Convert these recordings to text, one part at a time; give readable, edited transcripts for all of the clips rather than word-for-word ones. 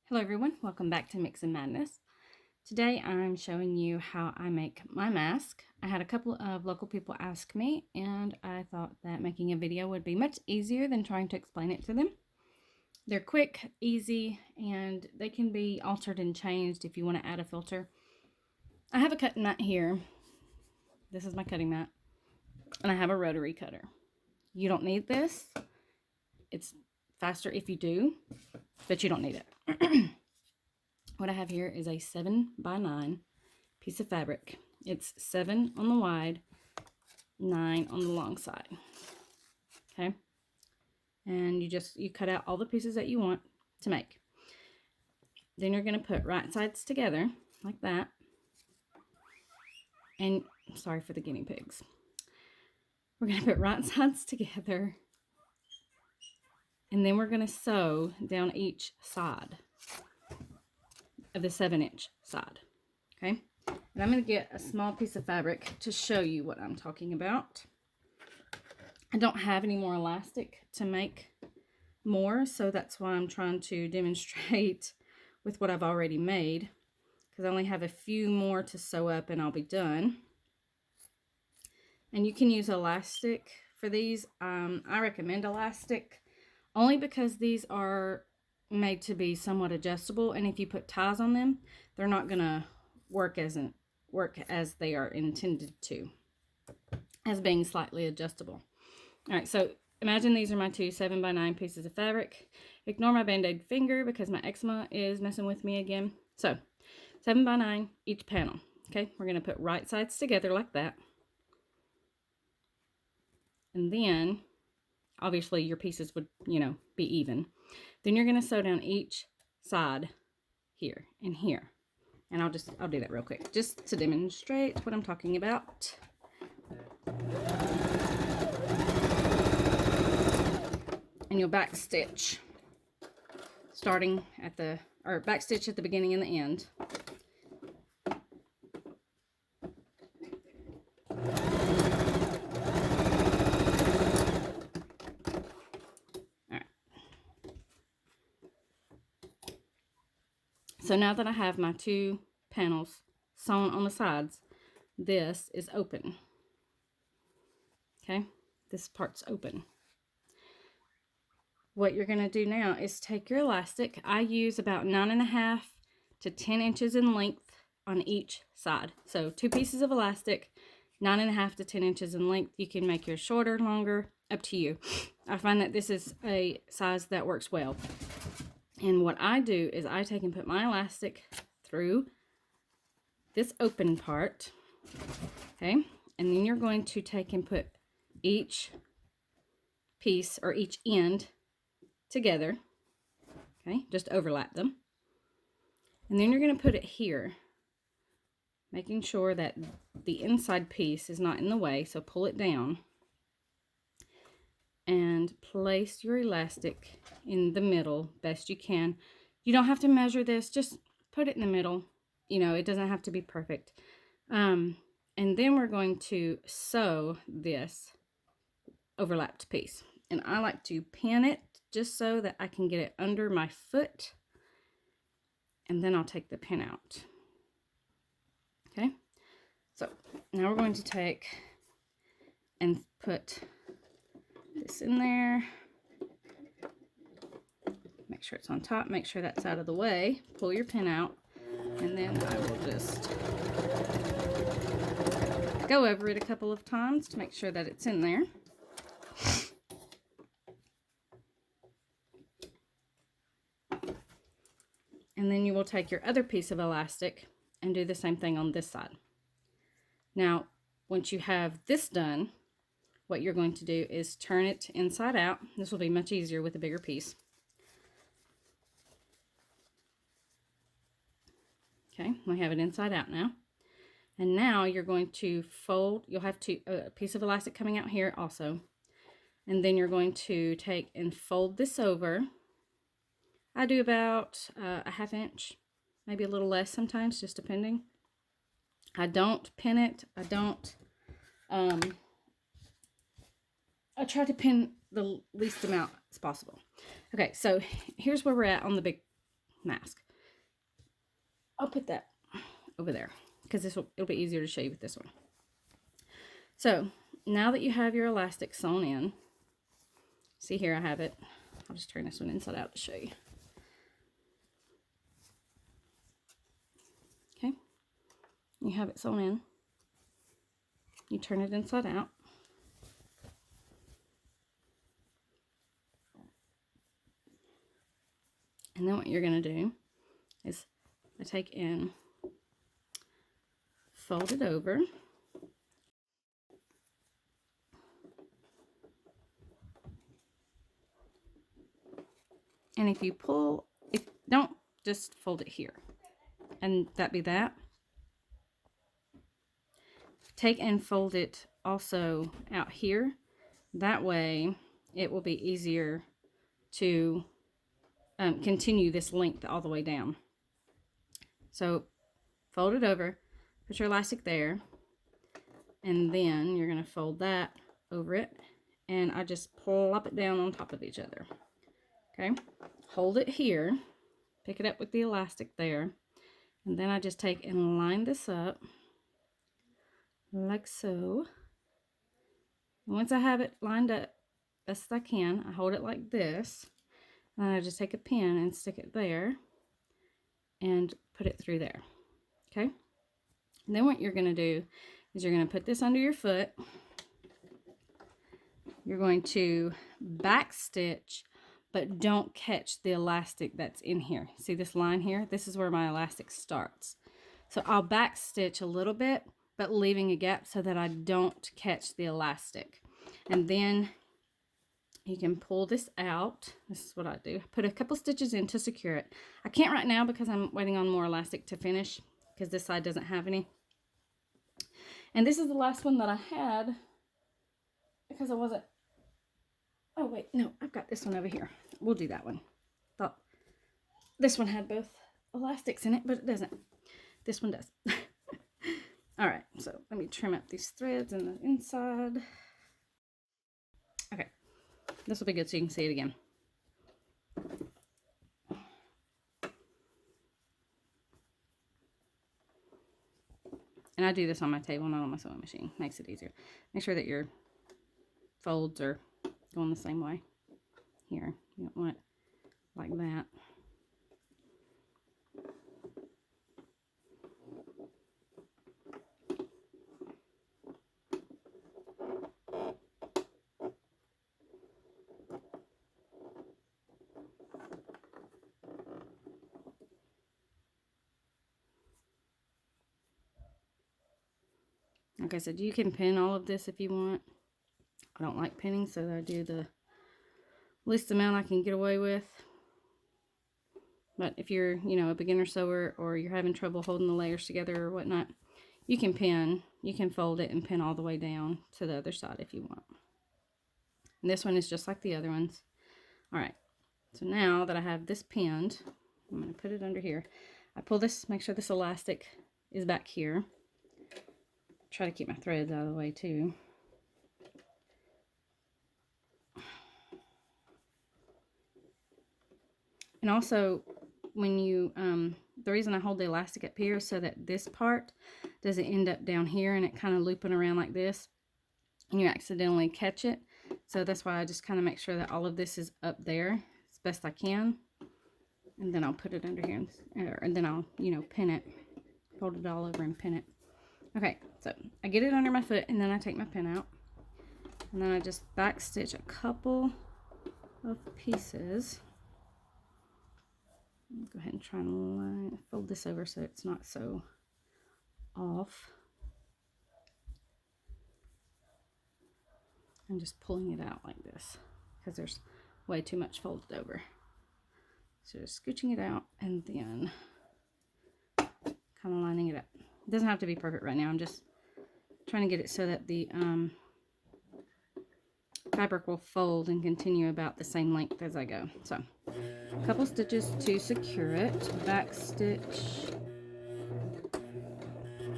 Hello everyone, welcome back to Mix and Madness. Today I'm showing you how I make my mask. I had a couple of local people ask me and I thought that making a video would be much easier than trying to explain it to them. They're quick, easy, and they can be altered and changed if you want to add a filter. I have a cutting mat here. This is my cutting mat. And I have a rotary cutter. You don't need this. It's faster if you do, but you don't need it. What I have here is a 7x9 piece of fabric. It's 7 on the wide, 9 on the long side. Okay, and you cut out all the pieces that you want to make. Then you're going to put right sides together like that. And sorry for the guinea pigs. We're going to put right sides together, and then we're going to sew down each side of the 7-inch side. Okay, and I'm going to get a small piece of fabric to show you what I'm talking about. I don't have any more elastic to make more, so that's why I'm trying to demonstrate with what I've already made, because I only have a few more to sew up and I'll be done. And you can use elastic for these. I recommend elastic only because these are made to be somewhat adjustable, and if you put ties on them, they're not gonna work as they are intended to, as being slightly adjustable. All right, so imagine these are my two 7x9 pieces of fabric. Ignore my band-aid finger because my eczema is messing with me again. So 7x9 each panel. Okay, we're gonna put right sides together like that, and then obviously your pieces would, be even. Then you're going to sew down each side here and here. And I'll do that real quick just to demonstrate what I'm talking about. And you'll back stitch back stitch at the beginning and the end. So now that I have my two panels sewn on the sides, this is open. Okay, this part's open. What you're going to do now is take your elastic. I use about 9.5 to 10 inches in length on each side. So 2 pieces of elastic, 9.5 to 10 inches in length. You can make yours shorter, longer, up to you. I find that this is a size that works well. And what I do is I take and put my elastic through this open part, okay? And then you're going to take and put each piece or each end together, okay? Just overlap them. And then you're going to put it here, making sure that the inside piece is not in the way, so pull it down. And place your elastic in the middle best you can. You don't have to measure this, just put it in the middle. It doesn't have to be perfect. And then we're going to sew this overlapped piece. And I like to pin it just so that I can get it under my foot. And then I'll take the pin out. Okay, so now we're going to take and put this in there. Make sure it's on top, make sure that's out of the way. Pull your pin out, and then I will just go over it a couple of times to make sure that it's in there. And then you will take your other piece of elastic and do the same thing on this side. Now, once you have this done, what you're going to do is turn it inside out. This will be much easier with a bigger piece. Okay, we have it inside out now. And now you're going to fold. You'll have a piece of elastic coming out here also. And then you're going to take and fold this over. I do about a 1/2 inch, maybe a little less sometimes, just depending. I don't pin it. I try to pin the least amount as possible. Okay, so here's where we're at on the big mask. I'll put that over there because it'll be easier to show you with this one. So now that you have your elastic sewn in, see here I have it. I'll just turn this one inside out to show you. Okay, you have it sewn in. You turn it inside out. And then what you're going to do is take and fold it over. And if you pull, don't just fold it here and that be that. Take and fold it also out here. That way it will be easier to continue this length all the way down. So fold it over, put your elastic there, and then you're going to fold that over it, and I just plop it down on top of each other. Okay, hold it here, pick it up with the elastic there, and then I just take and line this up like so. And once I have it lined up best I can, I hold it like this, and I just take a pin and stick it there and put it through there. Okay, and then what you're going to do is you're going to put this under your foot. You're going to back stitch, but don't catch the elastic that's in here. See this line here? This is where my elastic starts. So I'll back stitch a little bit, but leaving a gap so that I don't catch the elastic. And then you can pull this out. This is what I do. Put a couple stitches in to secure it. I can't right now because I'm waiting on more elastic to finish, because this side doesn't have any. And this is the last one that I had because I wasn't, oh wait, no, I've got this one over here. We'll do that one. Thought this one had both elastics in it, but it doesn't. This one does. All right, so let me trim up these threads in the inside. Okay, this will be good so you can see it again. And I do this on my table, not on my sewing machine. Makes it easier. Make sure that your folds are going the same way. Here, you don't want it like that. Like I said, you can pin all of this if you want. I don't like pinning, so I do the least amount I can get away with. But if you're, you know, a beginner sewer, or you're having trouble holding the layers together or whatnot, you can pin. You can fold it and pin all the way down to the other side if you want. And this one is just like the other ones. All right, so now that I have this pinned, I'm going to put it under here. I pull this, make sure this elastic is back here. Try to keep my threads out of the way too. And also, when you, the reason I hold the elastic up here is so that this part doesn't end up down here and it kind of looping around like this, and you accidentally catch it. So that's why I just kind of make sure that all of this is up there as best I can. And then I'll put it under here, and then I'll, you know, pin it, fold it all over and pin it. Okay, so I get it under my foot, and then I take my pin out, and then I just back stitch a couple of pieces. Go ahead and try and fold this over so it's not so off. I'm just pulling it out like this because there's way too much folded over. So just scooching it out and then kind of lining it up. It doesn't have to be perfect right now. I'm just trying to get it so that the fabric will fold and continue about the same length as I go. So a couple stitches to secure it, back stitch,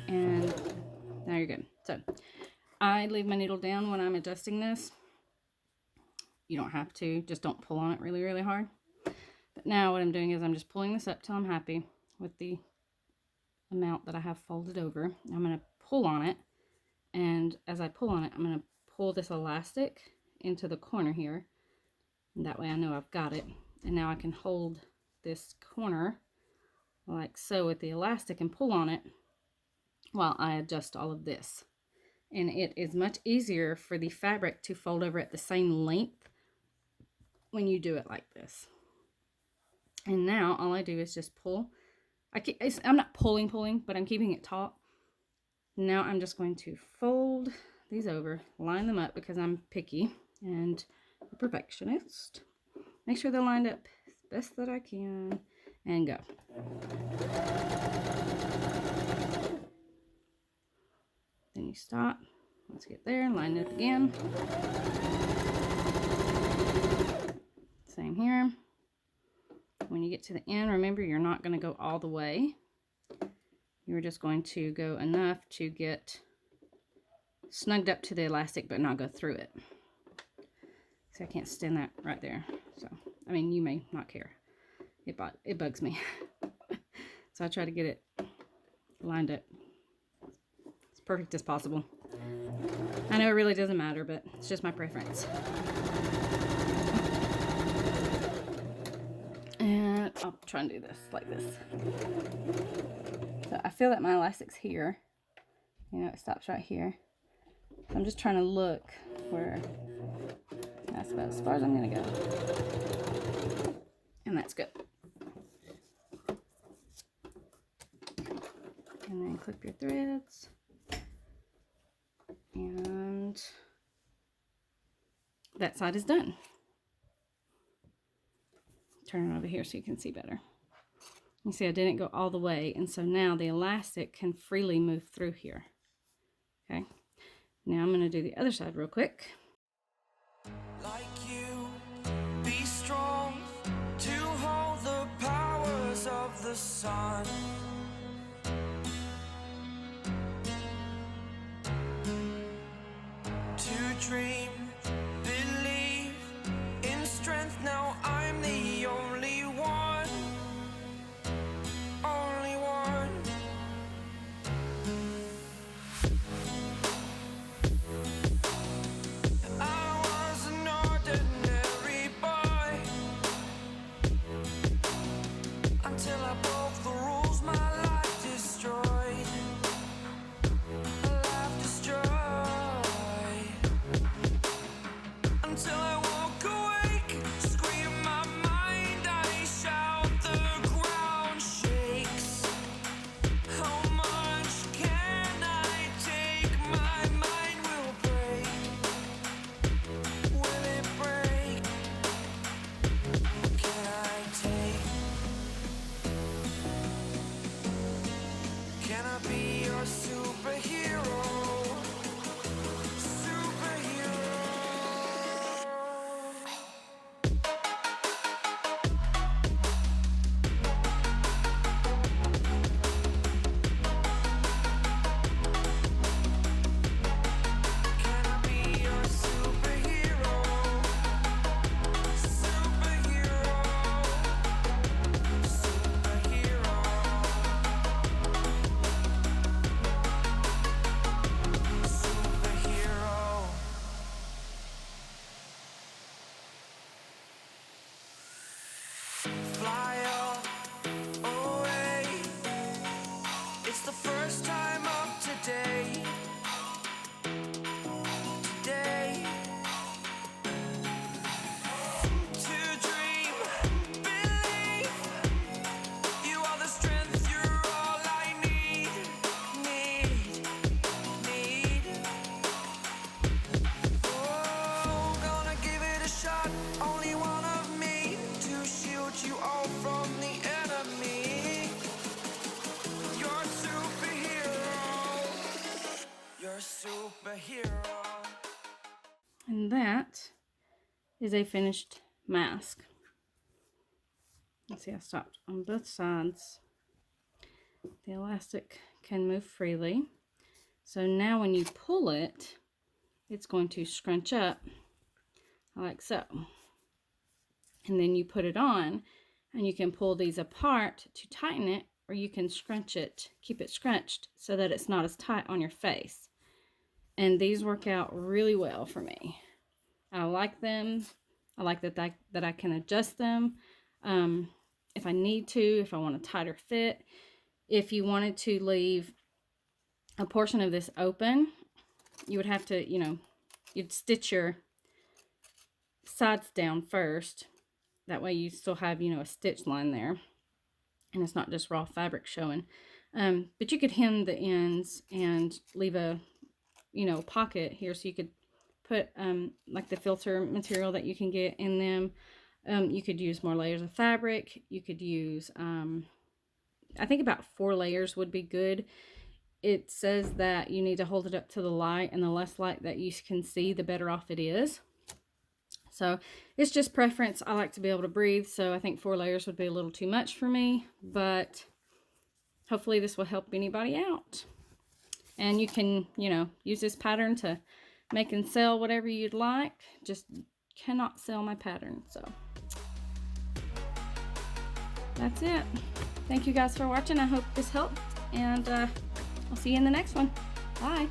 and now you're good. So I leave my needle down when I'm adjusting this. You don't have to, just don't pull on it really, really hard. But now what I'm doing is I'm just pulling this up till I'm happy with the amount that I have folded over. I'm going to pull on it, and as I pull on it, I'm going to pull this elastic into the corner here, and that way I know I've got it. And now I can hold this corner like so with the elastic and pull on it while I adjust all of this. And it is much easier for the fabric to fold over at the same length when you do it like this. And now all I do is just pull. I'm not pulling, but I'm keeping it taut. Now I'm just going to fold these over, line them up because I'm picky and a perfectionist. Make sure they're lined up as best that I can, and go. Then you stop. Let's get there, line it up again. Same here. When you get to the end, remember you're not going to go all the way. You're just going to go enough to get snugged up to the elastic but not go through it. See, I can't stand that right there. So, I mean, you may not care. It bugs me. So I try to get it lined up as perfect as possible. I know it really doesn't matter, but it's just my preference. And I'll try and do this like this. So I feel that my elastic's here. You know, it stops right here. So I'm just trying to look where that's about as far as I'm going to go. And that's good. And then clip your threads. And that side is done. Turn it over here so you can see better. You see I didn't go all the way, and so now the elastic can freely move through here. Okay, now I'm going to do the other side real quick. Like you, be strong to hold the powers of the sun. To dream, believe in strength. Now I'm the only one, only one. I was an ordinary boy until I broke the rules. My life destroyed, my life destroyed. Until I walk awake, scream my mind, I shout, the ground shakes. How much can I take? My mind will break. Will it break? Can I take? Can I be your superhero? Fly away. It's the first time of today. Today. To dream, believe. You are the strength, you're all I need. Oh, gonna give it a shot. Only one of me to shield you all from the enemy. You're a superhero. You're a superhero. And that is a finished mask. Let's see, I stopped on both sides. The elastic can move freely. So now when you pull it, it's going to scrunch up like so. And then you put it on, And you can pull these apart to tighten it, or you can scrunch it, keep it scrunched so that it's not as tight on your face. And these work out really well for me. I like them. I like that I can adjust them if I need to, if I want a tighter fit. If you wanted to leave a portion of this open, you would have to, you'd stitch your sides down first. That way you still have, a stitch line there, and it's not just raw fabric showing. But you could hem the ends and leave a, pocket here, so you could put like the filter material that you can get in them. You could use more layers of fabric. You could use, I think about 4 layers would be good. It says that you need to hold it up to the light, and the less light that you can see, the better off it is. So it's just preference. I like to be able to breathe, so I think 4 layers would be a little too much for me, but hopefully this will help anybody out. And you can, use this pattern to make and sell whatever you'd like. Just cannot sell my pattern. So that's it. Thank you guys for watching. I hope this helped, and I'll see you in the next one. Bye.